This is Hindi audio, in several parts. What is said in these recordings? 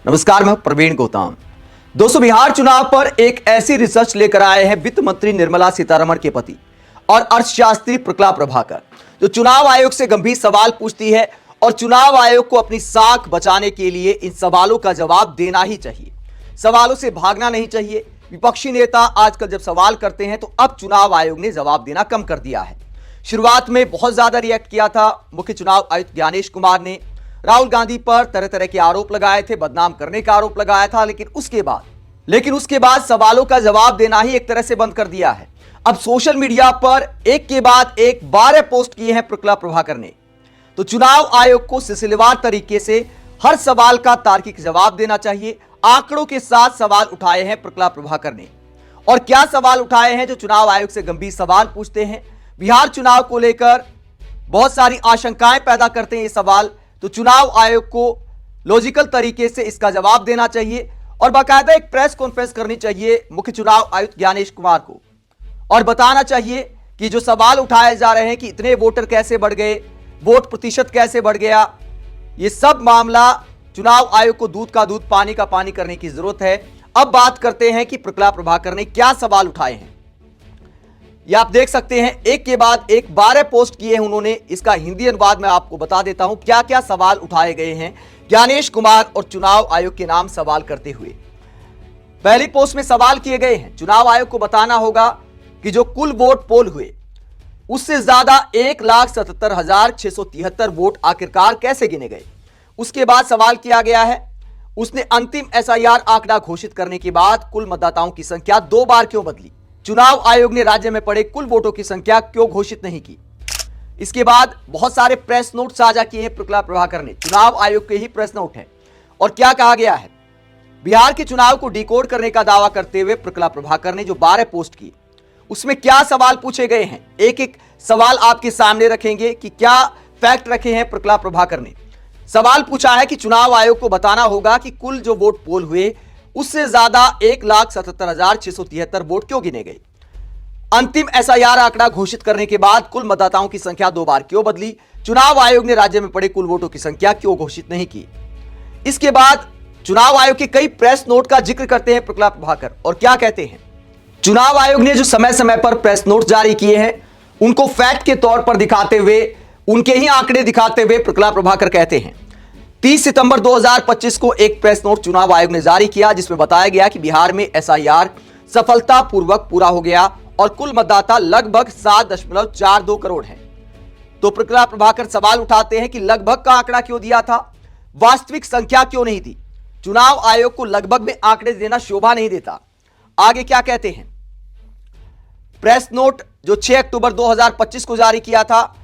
नमस्कार, मैं प्रवीण गौतम। दोस्तों, बिहार चुनाव पर एक ऐसी रिसर्च लेकर आए हैं वित्त मंत्री निर्मला सीतारमण के पति और अर्थशास्त्री प्रकला प्रभाकर, जो चुनाव आयोग से गंभीर सवाल पूछती है और चुनाव आयोग को अपनी साख बचाने के लिए इन सवालों का जवाब देना ही चाहिए। सवालों से भागना नहीं चाहिए। विपक्षी नेता आजकल जब सवाल करते हैं तो अब चुनाव आयोग ने जवाब देना कम कर दिया है। शुरुआत में बहुत ज्यादा रिएक्ट किया था मुख्य चुनाव आयुक्त ज्ञानेश कुमार ने। राहुल गांधी पर तरह तरह के आरोप लगाए थे, बदनाम करने का आरोप लगाया था, लेकिन उसके बाद सवालों का जवाब देना ही एक तरह से बंद कर दिया है। अब सोशल मीडिया पर एक के बाद एक 12 पोस्ट किए हैं प्रकला प्रभाकर ने। तो चुनाव आयोग को सिलसिलेवार तरीके से हर सवाल का तार्किक जवाब देना चाहिए। आंकड़ों के साथ सवाल उठाए हैं प्रकला प्रभाकर ने। और क्या सवाल उठाए हैं जो चुनाव आयोग से गंभीर सवाल पूछते हैं। बिहार चुनाव को लेकर बहुत सारी आशंकाएं पैदा करते हैं ये सवाल। तो चुनाव आयोग को लॉजिकल तरीके से इसका जवाब देना चाहिए और बाकायदा एक प्रेस कॉन्फ्रेंस करनी चाहिए मुख्य चुनाव आयुक्त ज्ञानेश कुमार को और बताना चाहिए कि जो सवाल उठाए जा रहे हैं कि इतने वोटर कैसे बढ़ गए, वोट प्रतिशत कैसे बढ़ गया, ये सब मामला चुनाव आयोग को दूध का दूध पानी का पानी करने की जरूरत है। अब बात करते हैं कि प्रकला प्रभाकर ने क्या सवाल उठाए हैं। ये आप देख सकते हैं, एक के बाद एक 12 पोस्ट किए हैं उन्होंने। इसका हिंदी अनुवाद मैं आपको बता देता हूं क्या क्या सवाल उठाए गए हैं ज्ञानेश कुमार और चुनाव आयोग के नाम सवाल करते हुए। पहली पोस्ट में सवाल किए गए हैं, चुनाव आयोग को बताना होगा कि जो कुल वोट पोल हुए उससे ज्यादा 1,77,673 वोट आखिरकार कैसे गिने गए। उसके बाद सवाल किया गया है, उसने अंतिम एसआईआर आंकड़ा घोषित करने के बाद कुल मतदाताओं की संख्या 2 बार क्यों बदली। चुनाव आयोग ने राज्य में पड़े कुल वोटों की संख्या क्यों घोषित नहीं की। इसके बाद बहुत सारे प्रेस नोट साझा किए हैं प्रकला प्रभाकर ने। चुनाव आयोग के ही प्रेस नोट हैं और क्या कहा गया है। बिहार के चुनाव को डिकोड करने का दावा करते हुए प्रकला प्रभाकर ने जो 12 पोस्ट की उसमें क्या सवाल पूछे गए हैं, एक एक सवाल आपके सामने रखेंगे कि क्या फैक्ट रखे हैं प्रकला प्रभाकर ने। सवाल पूछा है कि चुनाव आयोग को बताना होगा कि कुल जो वोट पोल हुए उससे ज्यादा 1,77,673 वोट क्यों गिने गए। अंतिम एसआईआर आंकड़ा घोषित करने के बाद कुल मतदाताओं की संख्या 2 बार क्यों बदली। चुनाव आयोग ने राज्य में पड़े कुल वोटों की संख्या क्यों घोषित नहीं की। इसके बाद चुनाव आयोग के कई प्रेस नोट का जिक्र करते हैं प्रकला प्रभाकर और क्या कहते हैं। चुनाव आयोग ने जो समय समय पर प्रेस नोट जारी किए हैं उनको फैक्ट के तौर पर दिखाते हुए, उनके ही आंकड़े दिखाते हुए प्रकला प्रभाकर कहते हैं 30 सितंबर 2025 को एक प्रेस नोट चुनाव आयोग ने जारी किया जिसमें बताया गया कि बिहार में एसआईआर सफलतापूर्वक पूरा हो गया और कुल मतदाता लगभग 7.42 करोड़ हैं। तो प्रकला प्रभाकर सवाल उठाते हैं कि लगभग का आंकड़ा क्यों दिया था, वास्तविक संख्या क्यों नहीं दी। चुनाव आयोग को लगभग में आंकड़े देना शोभा नहीं देता। आगे क्या कहते हैं, प्रेस नोट जो 6 अक्टूबर 2025 को जारी किया था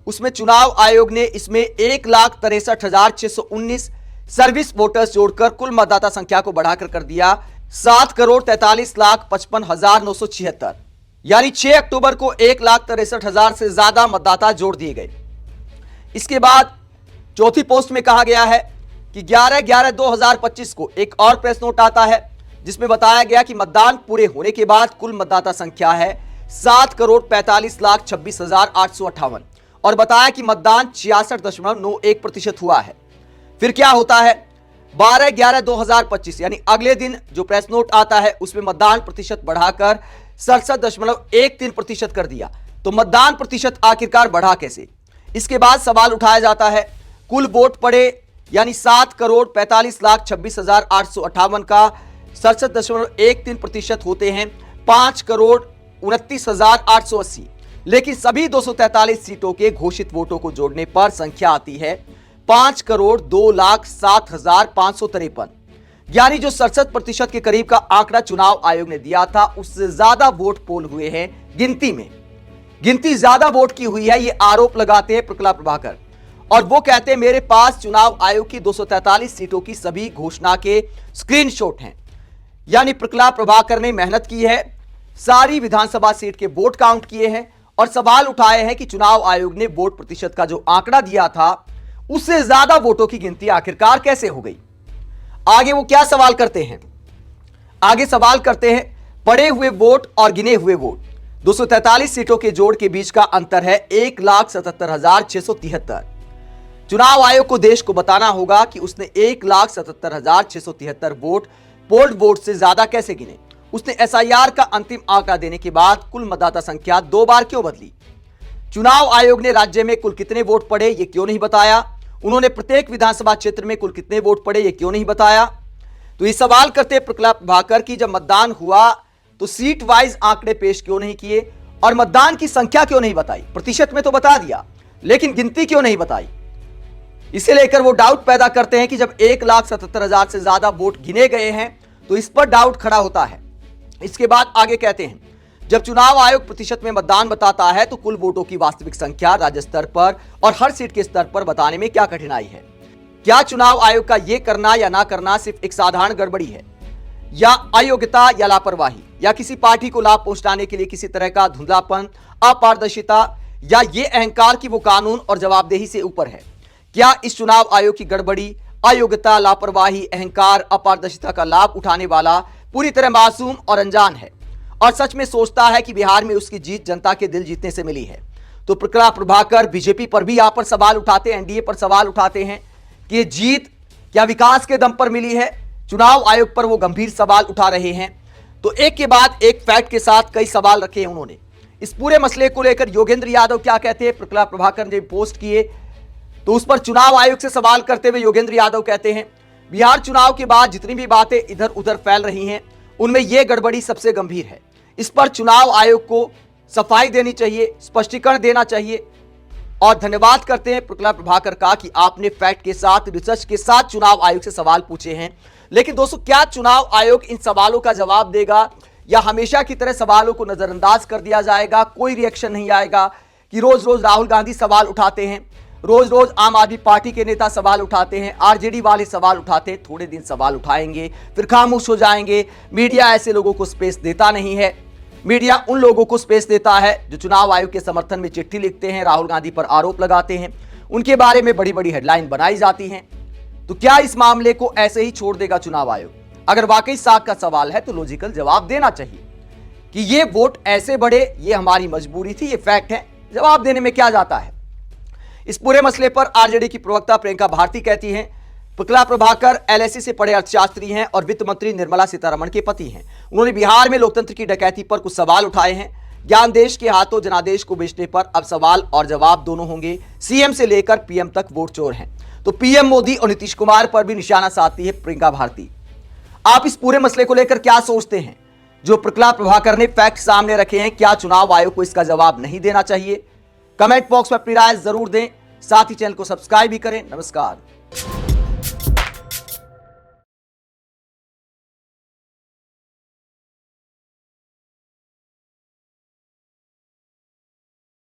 उसमें चुनाव आयोग ने इसमें 1,63,619 सर्विस वोटर्स जोड़कर कुल मतदाता संख्या को बढ़ाकर कर दिया 7,43,55,976। यानी 6 अक्टूबर को 1,63,000 से ज्यादा मतदाता जोड़ दिए गए। इसके बाद चौथी पोस्ट में कहा गया है कि 11/11/2025 को एक और प्रेस नोट आता है जिसमें बताया गया कि मतदान पूरे होने के बाद कुल मतदाता संख्या है 7,45,26,858 और बताया कि मतदान 66.91% हुआ है। फिर क्या होता है, 12/11/2025 यानी अगले दिन जो प्रेस नोट आता है उसमें मतदान प्रतिशत बढ़ाकर 67.13% कर दिया। तो मतदान प्रतिशत आखिरकार बढ़ा कैसे। इसके बाद सवाल उठाया जाता है, कुल वोट पड़े यानी 7,45,26,858 का 67.13% होते हैं 5,29,880। लेकिन सभी 243 सीटों के घोषित वोटों को जोड़ने पर संख्या आती है 5,02,07,553। यानी जो 67% के करीब का आंकड़ा चुनाव आयोग ने दिया था उससे ज्यादा वोट पोल हुए हैं। गिनती ज्यादा वोट की हुई है, ये आरोप लगाते हैं प्रकला प्रभाकर और वो कहते हैं मेरे पास चुनाव आयोग की 243 सीटों की सभी घोषणा के स्क्रीनशॉट हैं। यानी प्रकला प्रभाकर ने मेहनत की है, सारी विधानसभा सीट के वोट काउंट किए हैं और सवाल उठाए हैं कि चुनाव आयोग ने वोट प्रतिशत का जो आंकड़ा दिया था उससे ज्यादा वोटों की गिनती आखिरकार कैसे हो गई। आगे वो क्या सवाल करते हैं, आगे सवाल करते हैं पड़े हुए वोट और गिने हुए वोट 243 सीटों के जोड़ के बीच का अंतर है 1,77,673। चुनाव आयोग को देश को बताना होगा कि उसने 1,77,673 वोट पोल्ड वोट से ज्यादा कैसे गिने। उसने एसआईआर का अंतिम आंकड़ा देने के बाद कुल मतदाता संख्या 2 बार क्यों बदली। चुनाव आयोग ने राज्य में कुल कितने वोट पड़े ये क्यों नहीं बताया। उन्होंने प्रत्येक विधानसभा क्षेत्र में कुल कितने वोट पड़े ये क्यों नहीं बताया। तो ये सवाल करते प्रकल्प प्रभाकर की जब मतदान हुआ तो सीट वाइज आंकड़े पेश क्यों नहीं किए और मतदान की संख्या क्यों नहीं बताई। प्रतिशत में तो बता दिया लेकिन गिनती क्यों नहीं बताई। इसे लेकर वो डाउट पैदा करते हैं कि जब 1,77,000 से ज्यादा वोट गिने गए हैं तो इस पर डाउट खड़ा होता है। इसके बाद आगे कहते हैं जब चुनाव आयोग प्रतिशत में मतदान बताता है तो कुल वोटों की वास्तविक संख्या राज्य स्तर पर और हर सीट के स्तर पर बताने में क्या कठिनाई है। क्या चुनाव आयोग का यह करना या ना करना सिर्फ एक साधारण गड़बड़ी है या अयोग्यता या लापरवाही या किसी पार्टी को लाभ पहुंचाने के लिए किसी तरह का धुंधलापन, अपारदर्शिता या ये अहंकार कि वो कानून और जवाबदेही से ऊपर है। क्या इस चुनाव आयोग की गड़बड़ी, अयोग्यता, लापरवाही, अहंकार, अपारदर्शिता का लाभ उठाने वाला पूरी तरह मासूम और अनजान है और सच में सोचता है कि बिहार में उसकी जीत जनता के दिल जीतने से मिली है। तो प्रकल्प प्रभाकर बीजेपी पर भी यहां पर सवाल उठाते हैं, एनडीए पर सवाल उठाते हैं कि ये जीत क्या विकास के दम पर मिली है। चुनाव आयोग पर वो गंभीर सवाल उठा रहे हैं। तो एक के बाद एक फैक्ट के साथ कई सवाल रखे हैं उन्होंने। इस पूरे मसले को लेकर योगेंद्र यादव क्या कहते हैं, प्रकल्प प्रभाकर ने पोस्ट किए तो उस पर चुनाव आयोग से सवाल करते हुए योगेंद्र यादव कहते हैं बिहार चुनाव के बाद जितनी भी बातें इधर उधर फैल रही हैं उनमें यह गड़बड़ी सबसे गंभीर है। इस पर चुनाव आयोग को सफाई देनी चाहिए, स्पष्टीकरण देना चाहिए। और धन्यवाद करते हैं प्रकल्प प्रभाकर का कि आपने फैक्ट के साथ, रिसर्च के साथ चुनाव आयोग से सवाल पूछे हैं। लेकिन दोस्तों क्या चुनाव आयोग इन सवालों का जवाब देगा या हमेशा की तरह सवालों को नजरअंदाज कर दिया जाएगा, कोई रिएक्शन नहीं आएगा कि रोज रोज राहुल गांधी सवाल उठाते हैं, रोज रोज आम आदमी पार्टी के नेता सवाल उठाते हैं, आरजेडी वाले सवाल उठाते हैं, थोड़े दिन सवाल उठाएंगे फिर खामोश हो जाएंगे। मीडिया ऐसे लोगों को स्पेस देता नहीं है। मीडिया उन लोगों को स्पेस देता है जो चुनाव आयोग के समर्थन में चिट्ठी लिखते हैं, राहुल गांधी पर आरोप लगाते हैं, उनके बारे में बड़ी बड़ी हेडलाइन बनाई जाती हैं। तो क्या इस मामले को ऐसे ही छोड़ देगा चुनाव आयोग? अगर वाकई साख का सवाल है तो लॉजिकल जवाब देना चाहिए कि ये वोट ऐसे बढ़े, ये हमारी मजबूरी थी, ये फैक्ट है। जवाब देने में क्या जाता है। इस पूरे मसले पर आरजेडी की प्रवक्ता प्रियंका भारती कहती हैं प्रकल्प प्रभाकर एलएसी से पढ़े अर्थशास्त्री हैं और वित्त मंत्री निर्मला सीतारमण के पति हैं। उन्होंने बिहार में लोकतंत्र की डकैती पर कुछ सवाल उठाए हैं। ज्ञान देश के हाथों जनादेश को बेचने पर अब सवाल और जवाब दोनों होंगे। सीएम से लेकर पीएम तक वोट चोर हैं। तो पीएम मोदी और नीतीश कुमार पर भी निशाना साधती है प्रियंका भारती। आप इस पूरे मसले को लेकर क्या सोचते हैं? जो प्रकल्प प्रभाकर ने फैक्ट सामने रखे हैं, क्या चुनाव आयोग को इसका जवाब नहीं देना चाहिए? कमेंट बॉक्स में अपनी राय जरूर दें। साथ ही चैनल को सब्सक्राइब भी करें। नमस्कार।